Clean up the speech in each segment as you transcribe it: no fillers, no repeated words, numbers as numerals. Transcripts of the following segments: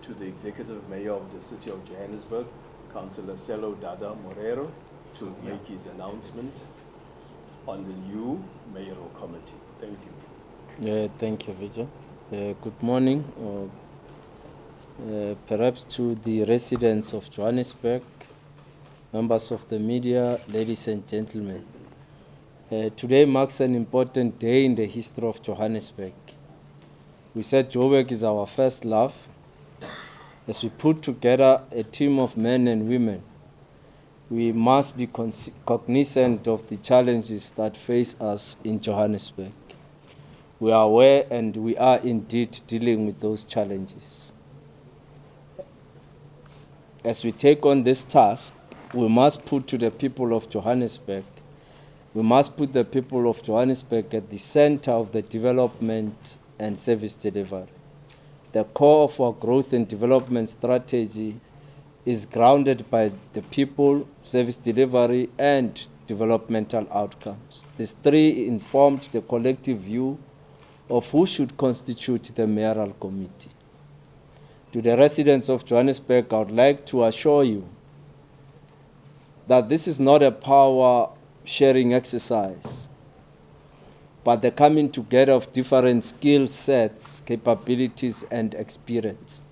to the Executive Mayor of the City of Johannesburg, Councillor Cllr Dada Morero, to make his announcement on the new Mayoral Committee. Thank you. Thank you, Vijay. Good morning. Perhaps to the residents of Johannesburg, members of the media, ladies and gentlemen. Today marks an important day in the history of Johannesburg. We said Joburg is our first love. As we put together a team of men and women, we must be cognizant of the challenges that face us in Johannesburg. We are aware and we are indeed dealing with those challenges. As we take on this task, we must put to the people of Johannesburg, we must put the people of Johannesburg at the center of the development and service delivery. The core of our growth and development strategy is grounded by the people, service delivery, and developmental outcomes. These three informed the collective view of who should constitute the Mayoral Committee. To the residents of Johannesburg, I would like to assure you that this is not a power-sharing exercise, but the coming together of different skill sets, capabilities, and experience.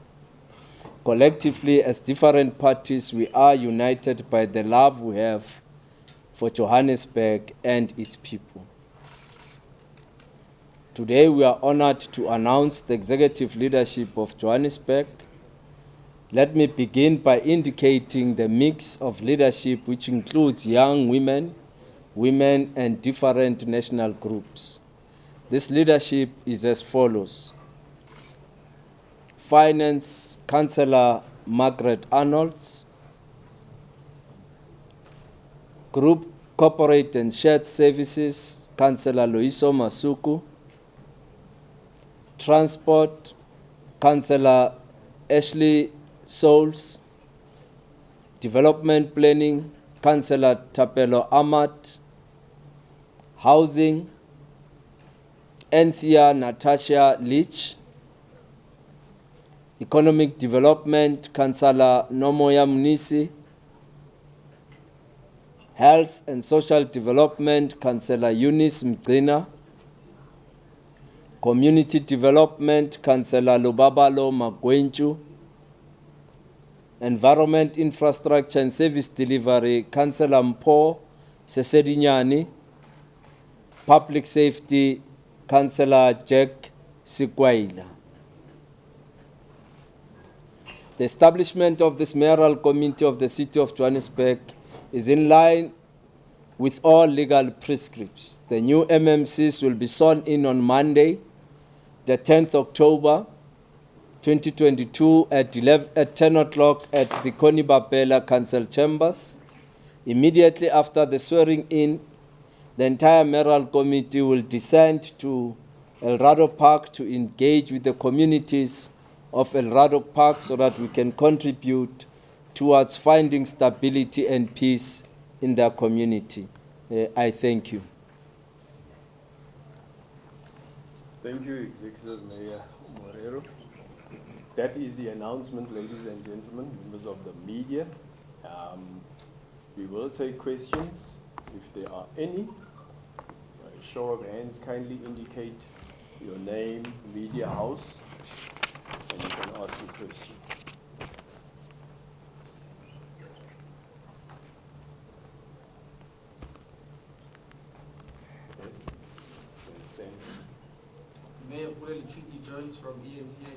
Collectively, as different parties, we are united by the love we have for Johannesburg and its people. Today, we are honored to announce the executive leadership of Johannesburg. Let me begin by indicating the mix of leadership, which includes young women, and different national groups. This leadership is as follows. Finance, Councillor Margaret Arnolds. Group Corporate and Shared Services, Councillor Loiso Masuku. Transport, Councillor Ashley Souls. Development Planning, Councillor Tapelo Ahmad. Housing, Anthea Natasha Leach. Economic Development, Councillor Nomoya Munisi. Health and Social Development, Councillor Eunice Mgcina. Community Development, Councillor Lubabalo Magwenchu. Environment, Infrastructure and Service Delivery, Councillor Mpho Sesedinyani. Public Safety, Councillor Jack Sikwaila. The establishment of this Mayoral Committee of the City of Johannesburg is in line with all legal prescripts. The new MMCs will be sworn in on Monday, the 10th October 2022 at 10 o'clock at the Connie Bapela Council Chambers. Immediately after the swearing in, the entire Mayoral Committee will descend to El Rado Park to engage with the communities of El Rado Park so that we can contribute towards finding stability and peace in their community. I thank you. Thank you, Executive Mayor Morero. That is the announcement, ladies and gentlemen, members of the media. We will take questions if there are any. Show of hands, kindly indicate your name, media house, and you can ask your question. Mayor Jones from ENCA.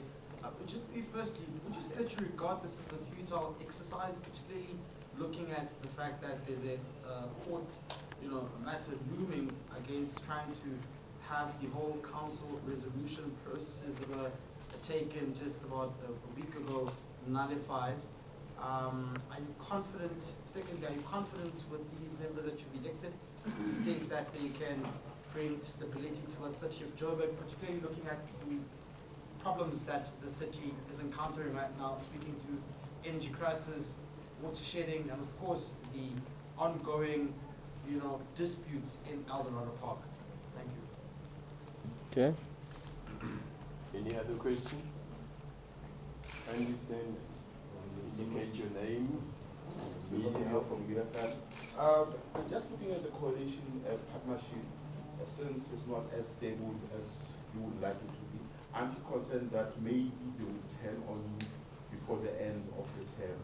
Firstly, would you say that you regard this as a futile exercise, particularly looking at the fact that there's a court, matter looming against trying to have the whole council resolution processes that were taken just about a week ago nullified? Are you confident? Secondly, are you confident with these members that you've elected? Do you think that they can bring stability to a city of Joburg, particularly looking at the problems that the city is encountering right now, speaking to energy crisis, water shedding, and of course the ongoing, disputes in Eldorado Park? Thank you. Okay. Any other question? Kindly stand, indicate your name, media from BFM. Just looking at the coalition partnership, since it's not as stable as you would like it to be, aren't you concerned that maybe they will turn on you before the end of the term?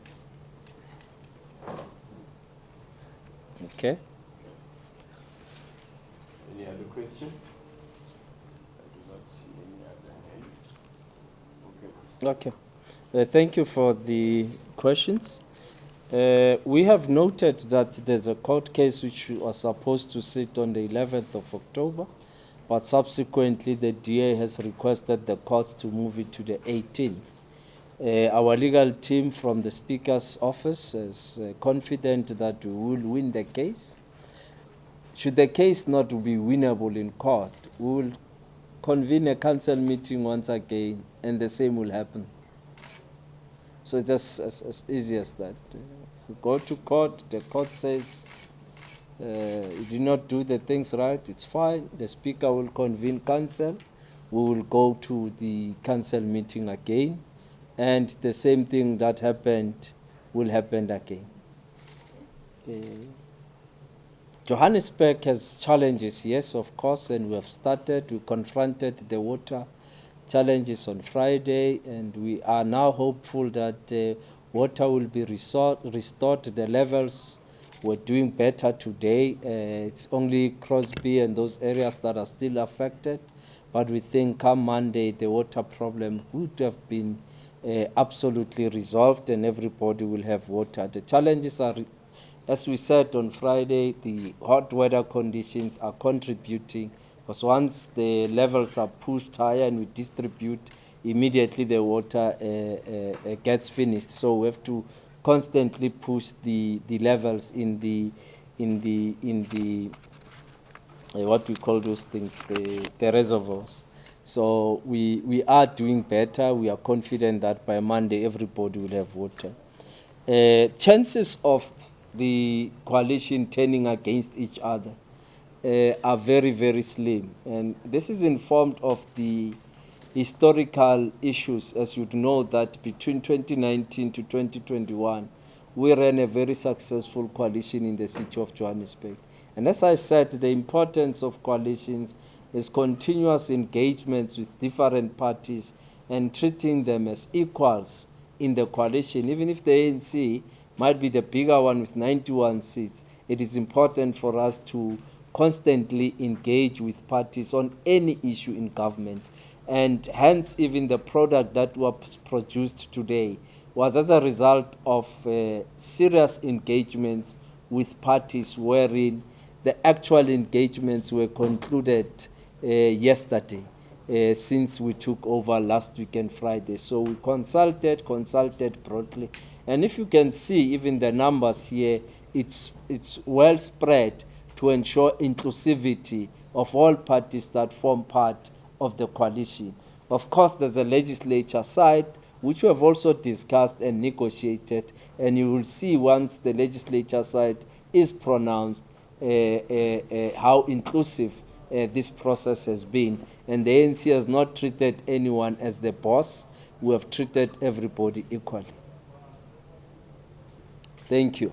Okay. Any other question? I do not see any other hand. Okay. Okay. Thank you for the questions. We have noted that there's a court case which was supposed to sit on the 11th of October, but subsequently the DA has requested the courts to move it to the 18th. Our legal team from the Speaker's office is confident that we will win the case. Should the case not be winnable in court, we will convene a council meeting once again and the same will happen. So it's just as easy as that. We go to court, the court says you did not do the things right, it's fine. The Speaker will convene council. We will go to the council meeting again, and the same thing that happened will happen again. Johannesburg has challenges, yes, of course, and we have started. We confronted the water challenges on Friday, and we are now hopeful that water will be restored. The levels were doing better today. It's only Crosby and those areas that are still affected, but we think come Monday the water problem would have been absolutely resolved and everybody will have water. The challenges are, as we said on Friday, the hot weather conditions are contributing, because once the levels are pushed higher and we distribute, immediately the water gets finished. So we have to constantly push the levels in the what we call those things, the reservoirs. So we are doing better. We are confident that by Monday everybody will have water. Chances of the coalition turning against each other are very, very slim. And this is informed of the historical issues. As you'd know that between 2019 to 2021, we ran a very successful coalition in the city of Johannesburg. And as I said, the importance of coalitions is continuous engagements with different parties and treating them as equals in the coalition. Even if the ANC might be the bigger one with 91 seats, it is important for us to constantly engage with parties on any issue in government. And hence, even the product that was produced today was as a result of serious engagements with parties wherein the actual engagements were concluded yesterday since we took over last weekend Friday. So we consulted broadly. And if you can see even the numbers here, it's well spread to ensure inclusivity of all parties that form part of the coalition. Of course, there's a legislature side, which we have also discussed and negotiated, and you will see once the legislature side is pronounced how inclusive this process has been. And the ANC has not treated anyone as the boss. We have treated everybody equally. Thank you.